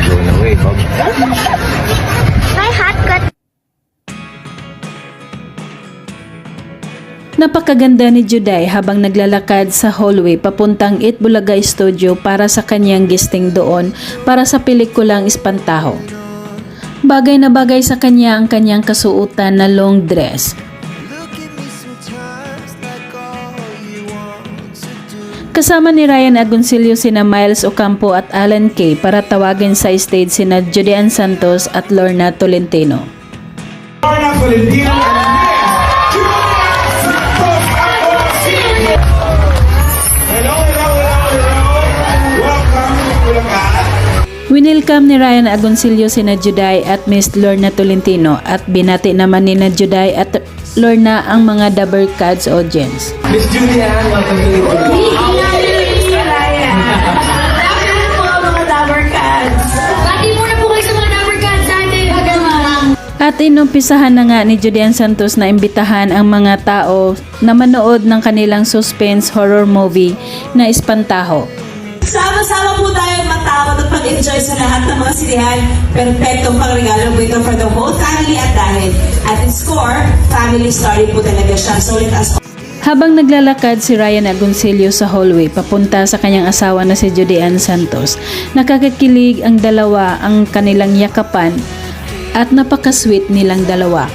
Blown away, Bob. My hat got. Napakaganda ni Juday habang naglalakad sa hallway papuntang Itbulaga Studio para sa kanyang gisting doon para sa pelikulang Espantaho. Bagay na bagay sa kanya ang kanyang kasuotan na long dress. Kasama ni Ryan Agoncillo sina Miles Ocampo at Alan Kay para tawagin sa stage sina Judean Santos at Lorna Tolentino. Lorna Tolentino. Winelcome ni Ryan Agoncillo sina Juday at Miss Lorna Tolentino at binati naman ni Juday at Lorna ang mga Dabber Cats audience. Miss Julian, welcome to At inumpisahan na nga ni Judean Santos na imbitahan ang mga tao na manood ng kanilang suspense horror movie na Espantaho. Sama-sama po tayo matawag at pag-enjoy sa lahat ng mga sinihan. Perfectong pangregalo po ito for the whole family at dahil at its core, family story po talaga siya. So let us... Habang naglalakad si Ryan Agoncillo sa hallway papunta sa kanyang asawa na si Judean Santos, nakakakilig ang dalawa ang kanilang yakapan at napaka-sweet nilang dalawa.